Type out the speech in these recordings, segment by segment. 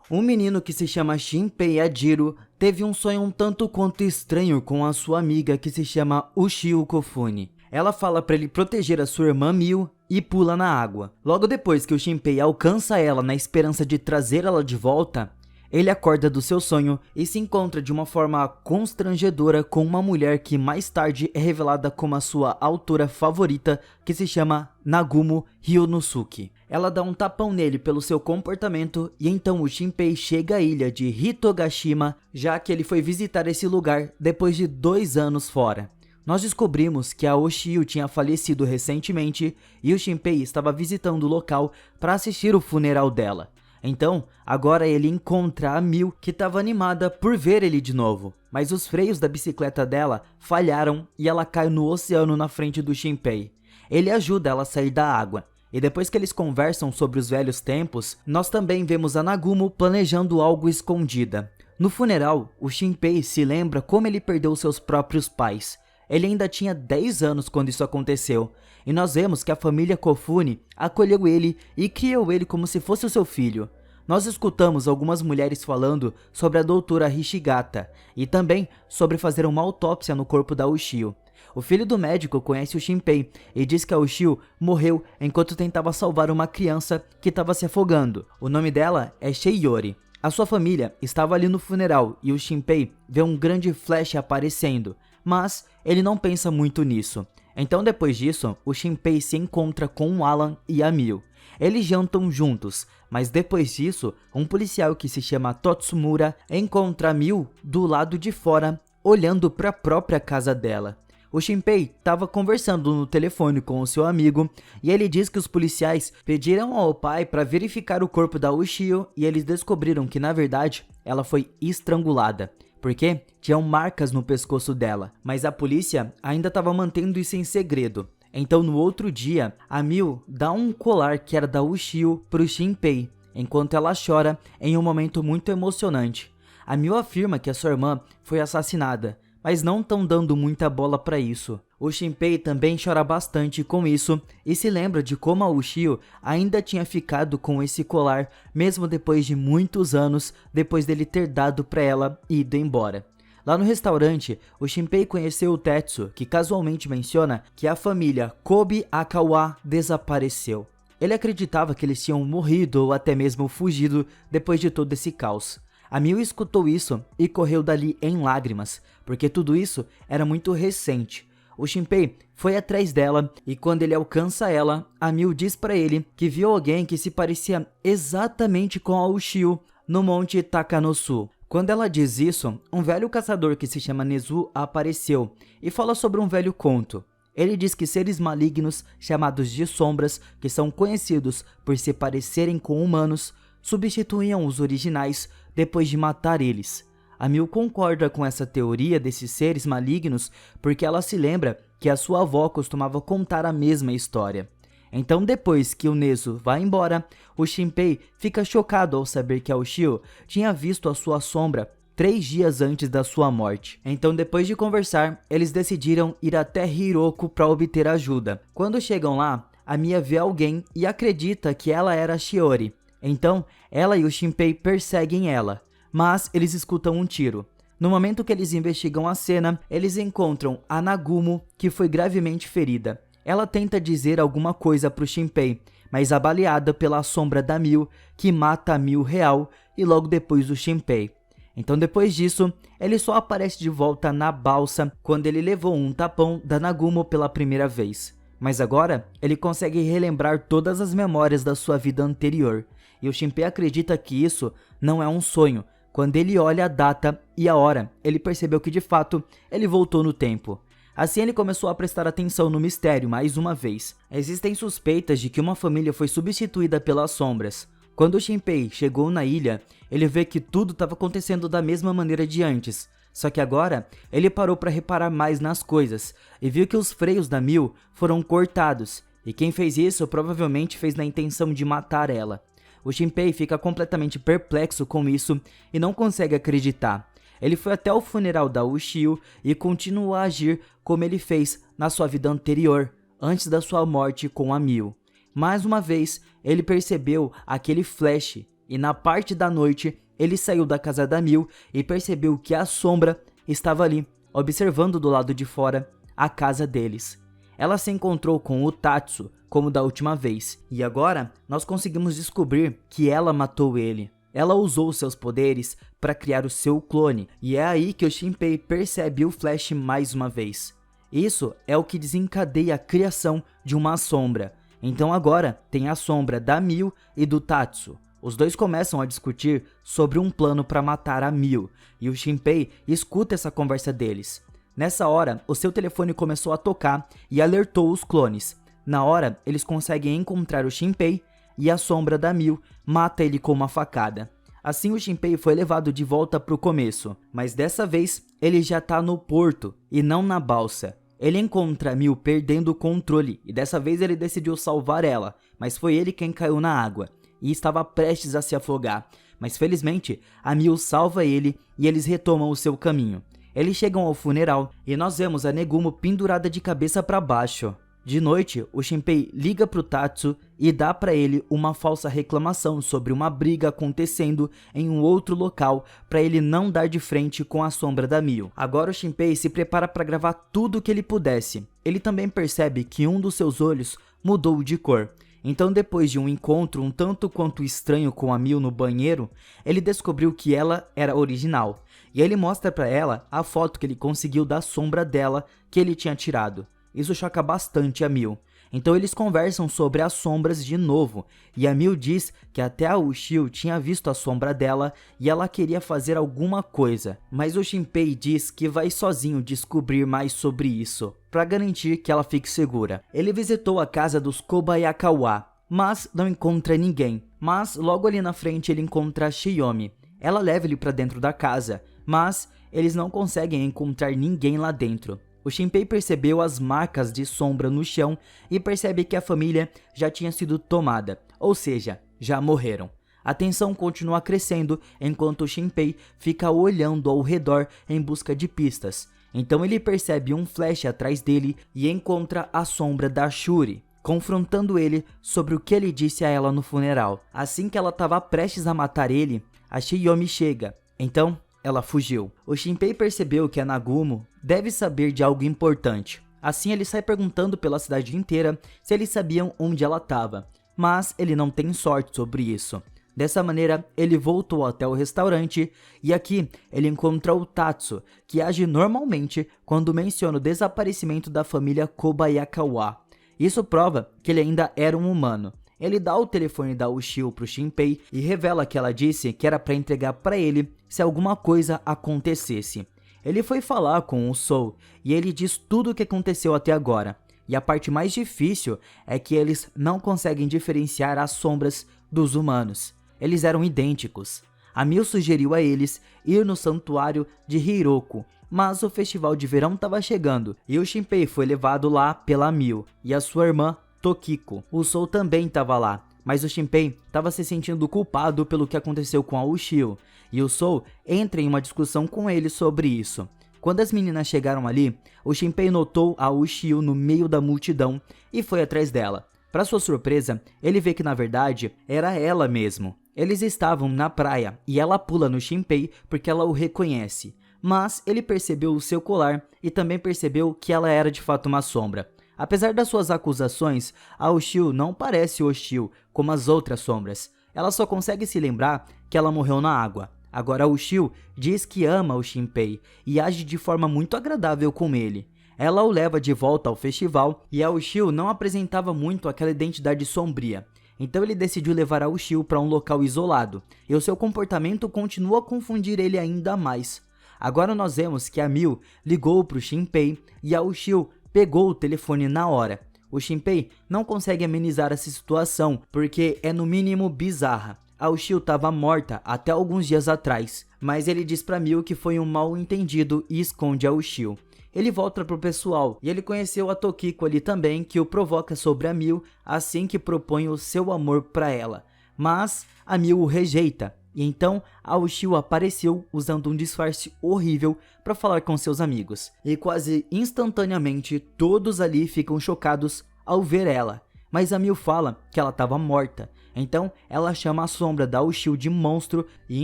Um menino que se chama Shinpei Ajiro teve um sonho um tanto quanto estranho com a sua amiga que se chama Ushio Kofune. Ela fala para ele proteger a sua irmã Miu e pula na água. Logo depois que o Shinpei alcança ela na esperança de trazer ela de volta, ele acorda do seu sonho e se encontra de uma forma constrangedora com uma mulher que mais tarde é revelada como a sua autora favorita, que se chama Nagumo Ryunosuke. Ela dá um tapão nele pelo seu comportamento e então o Shinpei chega à ilha de Hitogashima, já que ele foi visitar esse lugar depois de 2 anos fora. Nós descobrimos que a Ushio tinha falecido recentemente e o Shinpei estava visitando o local para assistir o funeral dela. Então, agora ele encontra a Miu, que estava animada por ver ele de novo, mas os freios da bicicleta dela falharam e ela cai no oceano na frente do Shinpei. Ele ajuda ela a sair da água, e depois que eles conversam sobre os velhos tempos, nós também vemos a Nagumo planejando algo escondida. No funeral, o Shinpei se lembra como ele perdeu seus próprios pais. Ele ainda tinha 10 anos quando isso aconteceu, e nós vemos que a família Kofune acolheu ele e criou ele como se fosse o seu filho. Nós escutamos algumas mulheres falando sobre a doutora Hishigata, e também sobre fazer uma autópsia no corpo da Ushio. O filho do médico conhece o Shinpei e diz que a Ushio morreu enquanto tentava salvar uma criança que estava se afogando. O nome dela é Sheiori. A sua família estava ali no funeral e o Shinpei vê um grande flash aparecendo, mas ele não pensa muito nisso. Então depois disso, o Shinpei se encontra com o Alan e a Miu. Eles jantam juntos, mas depois disso, um policial que se chama Totsumura encontra a Miu do lado de fora, olhando para a própria casa dela. O Shinpei estava conversando no telefone com o seu amigo e ele diz que os policiais pediram ao pai para verificar o corpo da Ushio e eles descobriram que na verdade ela foi estrangulada, porque tinham marcas no pescoço dela, mas a polícia ainda estava mantendo isso em segredo. Então no outro dia, a Miu dá um colar que era da Ushio pro Shinpei, enquanto ela chora em um momento muito emocionante. A Miu afirma que a sua irmã foi assassinada, mas não estão dando muita bola para isso. O Shinpei também chora bastante com isso e se lembra de como a Ushio ainda tinha ficado com esse colar mesmo depois de muitos anos depois dele ter dado para ela e ido embora. Lá no restaurante, o Shinpei conheceu o Tetsu, que casualmente menciona que a família Kobe Akawa desapareceu. Ele acreditava que eles tinham morrido ou até mesmo fugido depois de todo esse caos. A Miu escutou isso e correu dali em lágrimas, porque tudo isso era muito recente. O Shinpei foi atrás dela e quando ele alcança ela, a Miu diz para ele que viu alguém que se parecia exatamente com a Ushio no monte Takanosu. Quando ela diz isso, um velho caçador que se chama Nezu apareceu e fala sobre um velho conto. Ele diz que seres malignos chamados de sombras, que são conhecidos por se parecerem com humanos, substituíam os originais depois de matar eles. A Miu concorda com essa teoria desses seres malignos porque ela se lembra que a sua avó costumava contar a mesma história. Então depois que o Nezu vai embora, o Shinpei fica chocado ao saber que a Ushio tinha visto a sua sombra 3 dias antes da sua morte. Então depois de conversar, eles decidiram ir até Hiroko para obter ajuda. Quando chegam lá, a Mia vê alguém e acredita que ela era a Shiori. Então ela e o Shinpei perseguem ela, mas eles escutam um tiro. No momento que eles investigam a cena, eles encontram a Nagumo, que foi gravemente ferida. Ela tenta dizer alguma coisa pro Shinpei, mas é baleada pela sombra da Miu, que mata a Miu real e logo depois o Shinpei. Então depois disso, ele só aparece de volta na balsa quando ele levou um tapão da Nagumo pela primeira vez. Mas agora, ele consegue relembrar todas as memórias da sua vida anterior, e o Shinpei acredita que isso não é um sonho. Quando ele olha a data e a hora, ele percebeu que de fato, ele voltou no tempo. Assim ele começou a prestar atenção no mistério mais uma vez. Existem suspeitas de que uma família foi substituída pelas sombras. Quando o Shinpei chegou na ilha, ele vê que tudo estava acontecendo da mesma maneira de antes. Só que agora, ele parou para reparar mais nas coisas e viu que os freios da Miu foram cortados. E quem fez isso provavelmente fez na intenção de matar ela. O Shinpei fica completamente perplexo com isso e não consegue acreditar. Ele foi até o funeral da Ushio e continuou a agir como ele fez na sua vida anterior, antes da sua morte com a Miu. Mais uma vez, ele percebeu aquele flash E na parte da noite, ele saiu da casa da Mil e percebeu que a sombra estava ali, observando do lado de fora a casa deles. Ela se encontrou com o Tatsu, como da última vez, e agora nós conseguimos descobrir que ela matou ele. Ela usou seus poderes para criar o seu clone, e é aí que o Shinpei percebe o Flash mais uma vez. Isso é o que desencadeia a criação de uma sombra. Então agora tem a sombra da Mil e do Tatsu. Os dois começam a discutir sobre um plano para matar a Mil, e o Shinpei escuta essa conversa deles. Nessa hora, o seu telefone começou a tocar e alertou os clones. Na hora, eles conseguem encontrar o Shinpei e a sombra da Mil mata ele com uma facada. Assim, o Shinpei foi levado de volta para o começo, mas dessa vez ele já está no porto e não na balsa. Ele encontra a Mil perdendo o controle e dessa vez ele decidiu salvar ela, mas foi ele quem caiu na água e estava prestes a se afogar. Mas felizmente, a Mil salva ele e eles retomam o seu caminho. Eles chegam ao funeral e nós vemos a Negumo pendurada de cabeça para baixo. De noite, o Shinpei liga pro Tatsu e dá para ele uma falsa reclamação sobre uma briga acontecendo em um outro local para ele não dar de frente com a sombra da Mil. Agora o Shinpei se prepara para gravar tudo o que ele pudesse. Ele também percebe que um dos seus olhos mudou de cor. Então, depois de um encontro um tanto quanto estranho com a Mil no banheiro, ele descobriu que ela era original. E ele mostra para ela a foto que ele conseguiu da sombra dela que ele tinha tirado. Isso choca bastante a Mil. Então eles conversam sobre as sombras de novo, e a Mil diz que até a Ushio tinha visto a sombra dela e ela queria fazer alguma coisa. Mas o Shinpei diz que vai sozinho descobrir mais sobre isso, para garantir que ela fique segura. Ele visitou a casa dos Kobayakawa, mas não encontra ninguém. Mas logo ali na frente ele encontra a Shiyomi. Ela leva ele para dentro da casa, mas eles não conseguem encontrar ninguém lá dentro. O Shinpei percebeu as marcas de sombra no chão e percebe que a família já tinha sido tomada, ou seja, já morreram. A tensão continua crescendo enquanto o Shinpei fica olhando ao redor em busca de pistas. Então ele percebe um flash atrás dele e encontra a sombra da Shuri, confrontando ele sobre o que ele disse a ela no funeral. Assim que ela estava prestes a matar ele, a Shiyomi chega. Então ela fugiu. O Shinpei percebeu que a Nagumo deve saber de algo importante. Assim ele sai perguntando pela cidade inteira se eles sabiam onde ela estava, mas ele não tem sorte sobre isso. Dessa maneira, ele voltou até o restaurante e aqui ele encontra o Tatsu, que age normalmente quando menciona o desaparecimento da família Kobayakawa. Isso prova que ele ainda era um humano. Ele dá o telefone da Ushio pro Shinpei e revela que ela disse que era para entregar para ele se alguma coisa acontecesse. Ele foi falar com o Sou e ele diz tudo o que aconteceu até agora. E a parte mais difícil é que eles não conseguem diferenciar as sombras dos humanos. Eles eram idênticos. A Mil sugeriu a eles ir no santuário de Hiroko, mas o festival de verão estava chegando e o Shinpei foi levado lá pela Mil e a sua irmã Tokiko. O Sou também estava lá, mas o Shinpei estava se sentindo culpado pelo que aconteceu com a Ushio, e o Sou entra em uma discussão com ele sobre isso. Quando as meninas chegaram ali, o Shinpei notou a Ushio no meio da multidão e foi atrás dela. Para sua surpresa, ele vê que na verdade era ela mesmo. Eles estavam na praia e ela pula no Shinpei porque ela o reconhece, mas ele percebeu o seu colar e também percebeu que ela era de fato uma sombra. Apesar das suas acusações, a Ushio não parece hostil como as outras sombras. Ela só consegue se lembrar que ela morreu na água. Agora a Ushio diz que ama o Shinpei e age de forma muito agradável com ele. Ela o leva de volta ao festival e a Ushio não apresentava muito aquela identidade sombria. Então ele decidiu levar a Ushio para um local isolado e o seu comportamento continua a confundir ele ainda mais. Agora nós vemos que a Mil ligou para o Shinpei e a Ushio pegou o telefone na hora. O Shinpei não consegue amenizar essa situação porque é no mínimo bizarra. A Ushio estava morta até alguns dias atrás, mas ele diz pra Mil que foi um mal entendido e esconde a Ushio. Ele volta pro pessoal e ele conheceu a Tokiko ali também, que o provoca sobre a Mil assim que propõe o seu amor pra ela. Mas a Mil o rejeita. E então a Ushio apareceu usando um disfarce horrível para falar com seus amigos. E quase instantaneamente todos ali ficam chocados ao ver ela. mas a Miu fala que ela estava morta. Então ela chama a sombra da Ushio de monstro e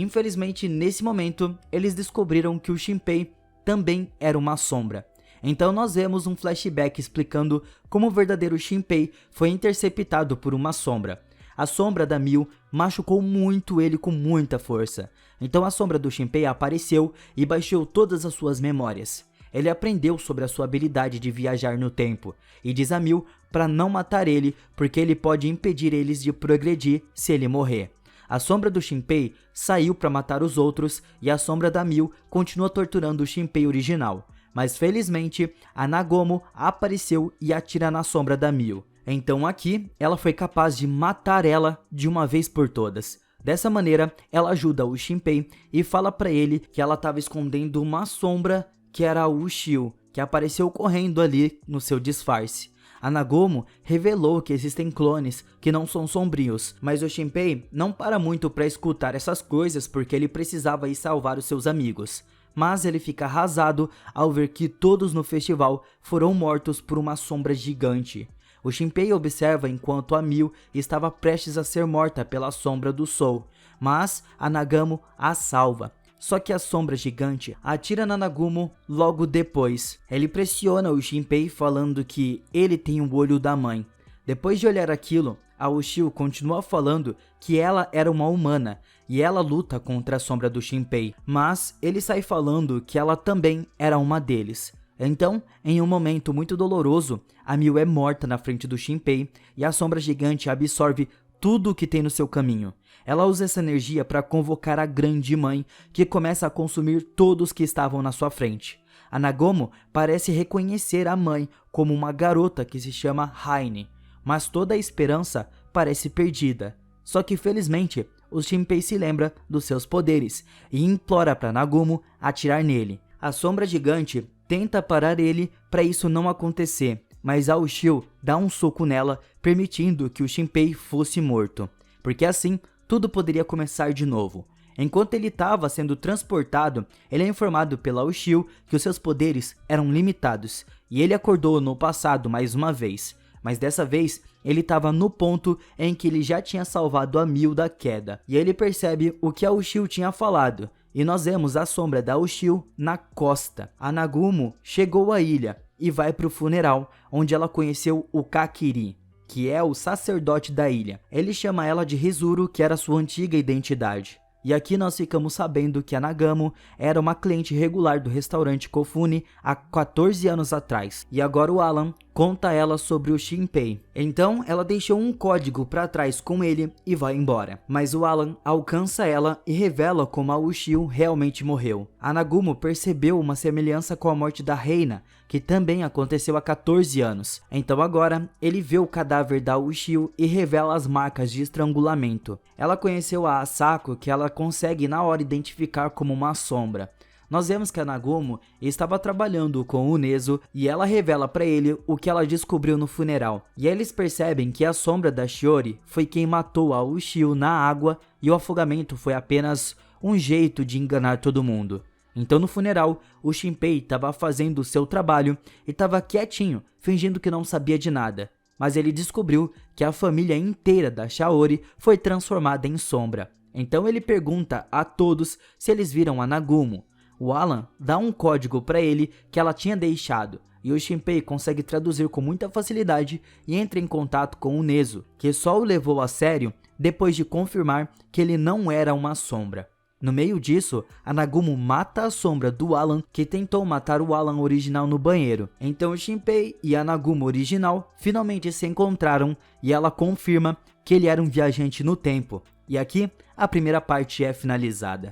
infelizmente nesse momento eles descobriram que o Shinpei também era uma sombra. Então nós vemos um flashback explicando como o verdadeiro Shinpei foi interceptado por uma sombra. A sombra da Miu machucou muito ele com muita força. Então a sombra do Shinpei apareceu e baixou todas as suas memórias. Ele aprendeu sobre a sua habilidade de viajar no tempo e diz a Miu para não matar ele porque ele pode impedir eles de progredir se ele morrer. A sombra do Shinpei saiu para matar os outros e a sombra da Miu continua torturando o Shinpei original. Mas felizmente, a Nagomo apareceu e atira na sombra da Miu. Então aqui, ela foi capaz de matar ela de uma vez por todas. Dessa maneira, ela ajuda o Shinpei e fala pra ele que ela estava escondendo uma sombra que era a Ushio, que apareceu correndo ali no seu disfarce. A Nagomo revelou que existem clones que não são sombrios, mas o Shinpei não para muito para escutar essas coisas porque ele precisava ir salvar os seus amigos. Mas ele fica arrasado ao ver que todos no festival foram mortos por uma sombra gigante. O Shinpei observa enquanto a Miu estava prestes a ser morta pela sombra do Sol, mas a Nagomo a salva. Só que a sombra gigante atira na Nagomo logo depois. Ele pressiona o Shinpei falando que ele tem o olho da mãe. Depois de olhar aquilo, a Ushio continua falando que ela era uma humana e ela luta contra a sombra do Shinpei, mas ele sai falando que ela também era uma deles. Então, em um momento muito doloroso, a Miu é morta na frente do Shinpei e a sombra gigante absorve tudo o que tem no seu caminho. Ela usa essa energia para convocar a Grande Mãe, que começa a consumir todos que estavam na sua frente. A Nagomo parece reconhecer a mãe como uma garota que se chama Haine, mas toda a esperança parece perdida. Só que felizmente, o Shinpei se lembra dos seus poderes e implora para Nagomo atirar nele. A sombra gigante tenta parar ele para isso não acontecer, mas a Ushio dá um soco nela, permitindo que o Shinpei fosse morto, porque assim tudo poderia começar de novo. Enquanto ele estava sendo transportado, ele é informado pela Ushio que os seus poderes eram limitados, e ele acordou no passado mais uma vez. Mas dessa vez, ele estava no ponto em que ele já tinha salvado a Miu da queda. E ele percebe o que a Ushio tinha falado. E nós vemos a sombra da Ushio na costa. A Nagomo chegou à ilha e vai para o funeral, onde ela conheceu o Kakiri, que é o sacerdote da ilha. Ele chama ela de Rizuru, que era sua antiga identidade. E aqui nós ficamos sabendo que a Nagomo era uma cliente regular do restaurante Kofune há 14 anos atrás. E agora o Alan conta a ela sobre o Shinpei. Então ela deixou um código para trás com ele e vai embora. Mas o Alan alcança ela e revela como a Ushio realmente morreu. A Nagomo percebeu uma semelhança com a morte da Reina, que também aconteceu há 14 anos. Então agora ele vê o cadáver da Ushio e revela as marcas de estrangulamento. Ela conheceu a Asako, que ela consegue na hora identificar como uma sombra. Nós vemos que a Nagomo estava trabalhando com o Nezo e ela revela para ele o que ela descobriu no funeral. E eles percebem que a sombra da Shiori foi quem matou a Ushio na água e o afogamento foi apenas um jeito de enganar todo mundo. Então no funeral, o Shinpei estava fazendo o seu trabalho e estava quietinho, fingindo que não sabia de nada. Mas ele descobriu que a família inteira da Shaori foi transformada em sombra. Então ele pergunta a todos se eles viram a Nagomo. O Alan dá um código para ele que ela tinha deixado, e o Shinpei consegue traduzir com muita facilidade e entra em contato com o Nezo, que só o levou a sério depois de confirmar que ele não era uma sombra. No meio disso, a Nagomo mata a sombra do Alan, que tentou matar o Alan original no banheiro. Então o Shinpei e a Nagomo original finalmente se encontraram e ela confirma que ele era um viajante no tempo. E aqui, a primeira parte é finalizada.